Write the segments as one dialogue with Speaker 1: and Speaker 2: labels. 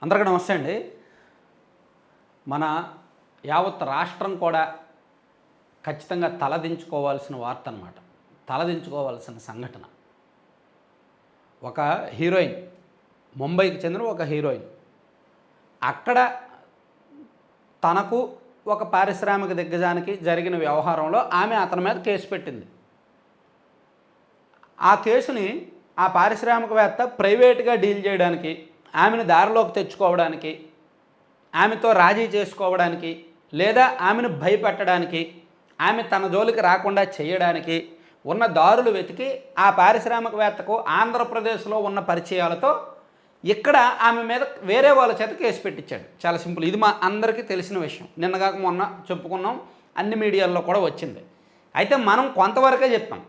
Speaker 1: అందరికీ నమస్తే అండి. మన యావత్ రాష్ట్రం కూడా ఖచ్చితంగా తలదించుకోవాల్సిన వార్త అనమాట. తలదించుకోవాల్సిన సంఘటన. ఒక హీరోయిన్, ముంబైకి చెందిన ఒక హీరోయిన్, అక్కడ తనకు ఒక పారిశ్రామిక దిగ్గజానికి జరిగిన వ్యవహారంలో ఆమె అతని మీద కేసు పెట్టింది. ఆ కేసుని ఆ పారిశ్రామికవేత్త ప్రైవేట్గా డీల్ చేయడానికి, ఆమెను దారిలోకి తెచ్చుకోవడానికి, ఆమెతో రాజీ చేసుకోవడానికి, లేదా ఆమెను భయపెట్టడానికి, ఆమె తన జోలికి రాకుండా చేయడానికి ఉన్న దారులు వెతికి ఆ పారిశ్రామికవేత్తకు ఆంధ్రప్రదేశ్లో ఉన్న పరిచయాలతో ఇక్కడ ఆమె మీద వేరే వాళ్ళ చేత కేసు పెట్టించాడు. చాలా సింపుల్. ఇది మా అందరికీ తెలిసిన విషయం. నిన్నగాక మొన్న చెప్పుకున్నాం, అన్ని మీడియాల్లో కూడా వచ్చింది. అయితే మనం కొంతవరకే చెప్పాం.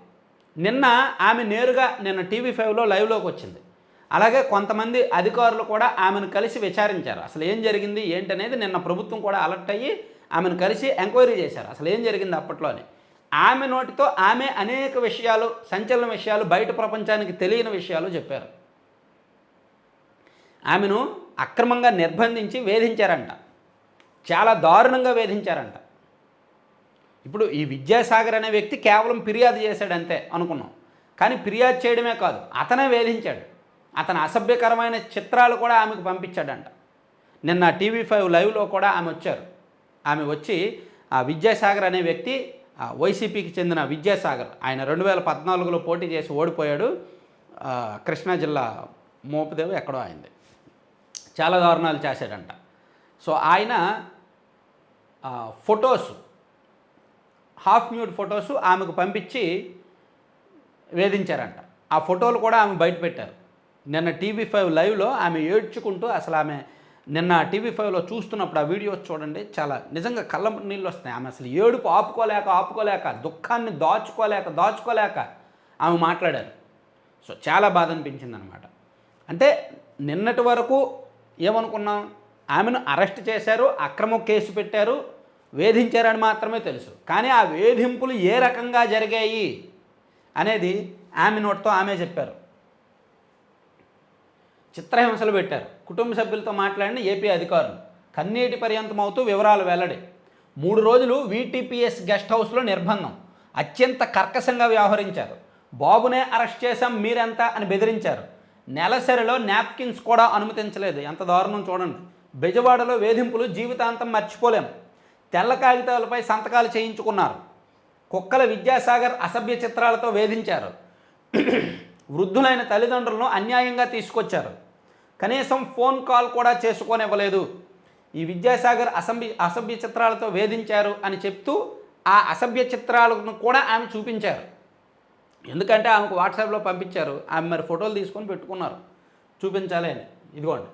Speaker 1: నిన్న ఆమె నేరుగా టీవీ5లో లైవ్లోకి వచ్చింది. అలాగే కొంతమంది అధికారులు కూడా ఆమెను కలిసి విచారించారు. అసలు ఏం జరిగింది ఏంటనేది నిన్న ప్రభుత్వం కూడా అలర్ట్ అయ్యి ఆమెను కలిసి ఎంక్వైరీ చేశారు. అసలు ఏం జరిగింది అప్పట్లోనే. ఆమె నోటితో ఆమె అనేక విషయాలు, సంచలన విషయాలు, బయట ప్రపంచానికి తెలియని విషయాలు చెప్పారు. ఆమెను అక్రమంగా నిర్బంధించి వేధించారంట. చాలా దారుణంగా వేధించారంట. ఇప్పుడు ఈ విద్యాసాగర్ అనే వ్యక్తి కేవలం ఫిర్యాదు చేశాడంతే అనుకున్నాం. కానీ ఫిర్యాదు చేయడమే కాదు, అతనే వేధించాడు. అతని అసభ్యకరమైన చిత్రాలు కూడా ఆమెకు పంపించాడంట. నిన్న టీవీ5 లైవ్లో కూడా ఆమె వచ్చారు. ఆమె వచ్చి ఆ విద్యాసాగర్ అనే వ్యక్తి, వైసీపీకి చెందిన విద్యాసాగర్, ఆయన 2014లో పోటీ చేసి ఓడిపోయాడు. కృష్ణా జిల్లా మోపుదేవి ఎక్కడో అయింది. చాలా దారుణాలు చేశాడంట. సో ఆయన ఫొటోస్, హాఫ్ న్యూడ్ ఫొటోస్ ఆమెకు పంపించి వేధించారంట. ఆ ఫోటోలు కూడా ఆమె బయట పెట్టారు. నిన్న టీవీ5 లైవ్లో ఆమె ఏడ్చుకుంటూ, అసలు ఆమె నిన్న టీవీ5లో చూస్తున్నప్పుడు ఆ వీడియోస్ చూడండి, చాలా నిజంగా కళ్ళ నీళ్ళు వస్తున్నాయి. ఆమె అసలు ఏడుపు ఆపుకోలేక దుఃఖాన్ని దాచుకోలేక ఆమె మాట్లాడారు. సో చాలా బాధ అనిపించింది అనమాట. అంటే నిన్నటి వరకు ఏమనుకున్నాం, ఆమెను అరెస్ట్ చేశారు, అక్రమ కేసు పెట్టారు, వేధించారని మాత్రమే తెలుసు. కానీ ఆ వేధింపులు ఏ రకంగా జరిగాయి అనేది ఆమె నోటితో ఆమె చెప్పారు. చిత్రహింసలు పెట్టారు. కుటుంబ సభ్యులతో మాట్లాడిన ఏపీ అధికారులు కన్నీటి పర్యంతమవుతూ వివరాలు వెల్లడి. 3 రోజులు వీటీపీఎస్ గెస్ట్ హౌస్లో నిర్బంధం. అత్యంత కర్కశంగా వ్యవహరించారు. బాబునే అరెస్ట్ చేశాం మీరెంత అని బెదిరించారు. నెలసరిలో నాప్కిన్స్ కూడా అనుమతించలేదు. ఎంత దారుణం చూడండి. బెజవాడలో వేధింపులు జీవితాంతం మర్చిపోలేం. తెల్ల కాగితాలపై సంతకాలు చేయించుకున్నారు. కుక్కల విద్యాసాగర్ అసభ్య చిత్రాలతో వేధించారు. వృద్ధులైన తల్లిదండ్రులను అన్యాయంగా తీసుకొచ్చారు. కనీసం ఫోన్ కాల్ కూడా చేసుకోనివ్వలేదు. ఈ విద్యాసాగర్ అసభ్య చిత్రాలతో వేధించారు అని చెప్తూ ఆ అసభ్య చిత్రాలను కూడా ఆమె చూపించారు. ఎందుకంటే ఆమెకు వాట్సాప్లో పంపించారు. ఆమె మరి ఫోటోలు తీసుకొని పెట్టుకున్నారు, చూపించాలి అని. ఇదిగోండి.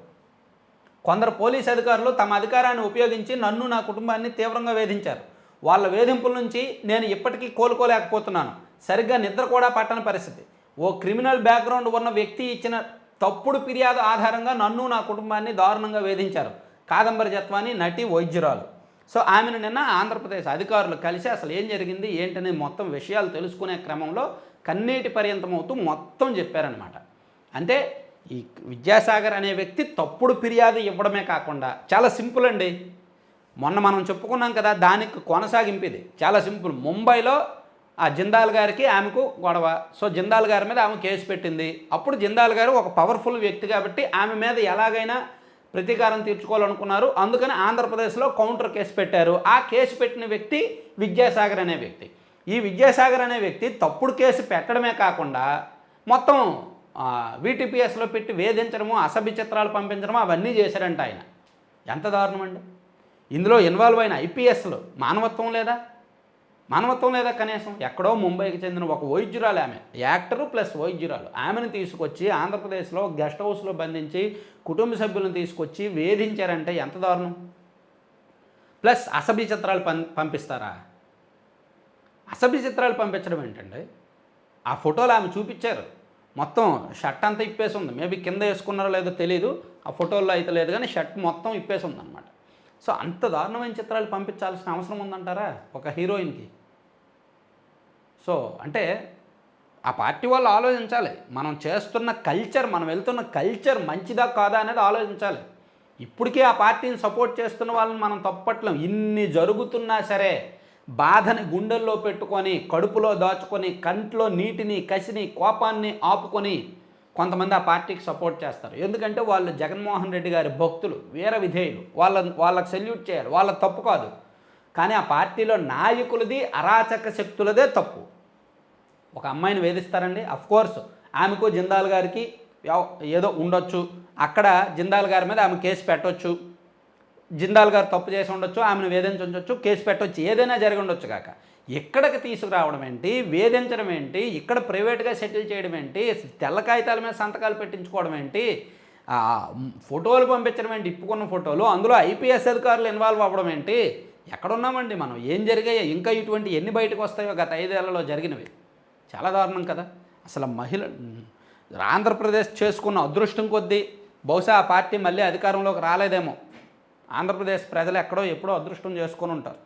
Speaker 1: కొందరు పోలీస్ అధికారులు తమ అధికారాన్ని ఉపయోగించి నన్ను, నా కుటుంబాన్ని తీవ్రంగా వేధించారు. వాళ్ళ వేధింపుల నుంచి నేను ఇప్పటికీ కోలుకోలేకపోతున్నాను. సరిగ్గా నిద్ర కూడా పట్టని పరిస్థితి. ఓ క్రిమినల్ బ్యాక్గ్రౌండ్ ఉన్న వ్యక్తి ఇచ్చిన తప్పుడు ఫిర్యాదు ఆధారంగా నన్ను, నా కుటుంబాన్ని దారుణంగా వేధించారు. కాదంబరి జత్వాని నటి, వైద్యురాలు. సో ఆమెను నిన్న ఆంధ్రప్రదేశ్ అధికారులు కలిసి అసలు ఏం జరిగింది ఏంటనే మొత్తం విషయాలు తెలుసుకునే క్రమంలో కన్నీటి పర్యంతమవుతూ మొత్తం చెప్పారనమాట. అంటే ఈ విద్యాసాగర్ అనే వ్యక్తి తప్పుడు ఫిర్యాదు ఇవ్వడమే కాకుండా చాలా సింపుల్ అండి. మొన్న మనం చెప్పుకున్నాం కదా, దానికి కొనసాగింపు ఇది. చాలా సింపుల్. ముంబైలో ఆ జిందాల్ గారికి ఆమెకు గొడవ. సో జిందాల్ గారి మీద ఆమె కేసు పెట్టింది. అప్పుడు జిందాల్ గారు ఒక పవర్ఫుల్ వ్యక్తి కాబట్టి ఆమె మీద ఎలాగైనా ప్రతీకారం తీర్చుకోవాలనుకున్నారు. అందుకని ఆంధ్రప్రదేశ్లో కౌంటర్ కేసు పెట్టారు. ఆ కేసు పెట్టిన వ్యక్తి విద్యాసాగర్ అనే వ్యక్తి. ఈ విద్యాసాగర్ అనే వ్యక్తి తప్పుడు కేసు పెట్టడమే కాకుండా మొత్తం వీటీపీఎస్లో పెట్టి వేధించడము, అసభ్య చిత్రాలు పంపించడము అవన్నీ చేశారంట ఆయన. ఎంత దారుణం అండి. ఇందులో ఇన్వాల్వ్ అయిన ఐపీఎస్లు మానవత్వం లేదా కనీసం. ఎక్కడో ముంబైకి చెందిన ఒక వైద్యురాలు, ఆమె యాక్టరు ప్లస్ వైద్యురాలు, ఆమెను తీసుకొచ్చి ఆంధ్రప్రదేశ్లో గెస్ట్ హౌస్లో బంధించి కుటుంబ సభ్యులను తీసుకొచ్చి వేధించారంటే ఎంత దారుణం. ప్లస్ అసభ్య చిత్రాలు పంపిస్తారా? అసభ్య చిత్రాలు పంపించడం ఏంటండి. ఆ ఫోటోలు ఆమె చూపించారు. మొత్తం షర్ట్ అంతా ఇప్పేసి ఉంది. మేబీ కింద వేసుకున్నారో లేదో తెలియదు, ఆ ఫోటోల్లో అయితే లేదు, కానీ షర్ట్ మొత్తం ఇప్పేసి ఉందన్నమాట. సో అంత దారుణమైన చిత్రాలు పంపించాల్సిన అవసరం ఉందంటారా ఒక హీరోయిన్కి? సో అంటే ఆ పార్టీ వాళ్ళు ఆలోచించాలి. మనం చేస్తున్న కల్చర్, మనం వెళ్తున్న కల్చర్ మంచిదా కాదా అనేది ఆలోచించాలి. ఇప్పటికీ ఆ పార్టీని సపోర్ట్ చేస్తున్న వాళ్ళని మనం తప్పట్లేం. ఇన్ని జరుగుతున్నా సరే బాధని గుండెల్లో పెట్టుకొని, కడుపులో దాచుకొని, కంట్లో నీటిని, కసిని, కోపాన్ని ఆపుకొని కొంతమంది ఆ పార్టీకి సపోర్ట్ చేస్తారు. ఎందుకంటే వాళ్ళు జగన్మోహన్ రెడ్డి గారి భక్తులు, వీర విధేయులు. వాళ్ళకి సెల్యూట్ చేయాలి, వాళ్ళ తప్పు కాదు. కానీ ఆ పార్టీలో నాయకులది అరాచక శక్తులదే తప్పు. ఒక అమ్మాయిని వేధిస్తారండి, అఫ్కోర్స్ ఆమెకు జిందాల్ గారికి ఏదో ఉండొచ్చు, అక్కడ జిందాల్ గారి మీద ఆమె కేసు పెట్టవచ్చు, జిందాల్ గారు తప్పు చేసి ఉండొచ్చు, ఆమెను వేధించవచ్చు, కేసు పెట్టవచ్చు, ఏదైనా జరిగి ఉండొచ్చు కాక ఇక్కడికి తీసుకురావడం ఏంటి, వేధించడం ఏంటి, ఇక్కడ ప్రైవేట్గా సెటిల్ చేయడం ఏంటి, తెల్ల కాగితాల మీద సంతకాలు పెట్టించుకోవడం ఏంటి, ఫోటోలు పంపించడం ఏంటి, ఇప్పుకున్న ఫోటోలు, అందులో ఐపీఎస్ అధికారులు ఇన్వాల్వ్ అవ్వడం ఏంటి, ఎక్కడున్నామండి మనం, ఏం జరిగాయో, ఇంకా ఇటువంటి ఎన్ని బయటకు వస్తాయో గత 5 ఏళ్లలో జరిగినవి. చాలా దారుణం కదా. అసలు ఆంధ్రప్రదేశ్ చేసుకున్న అదృష్టం కొద్దీ బహుశా ఆ పార్టీ మళ్ళీ అధికారంలోకి రాలేదేమో. ఆంధ్రప్రదేశ్ ప్రజలు ఎక్కడో ఎప్పుడో అదృష్టం చేసుకొని ఉంటారు.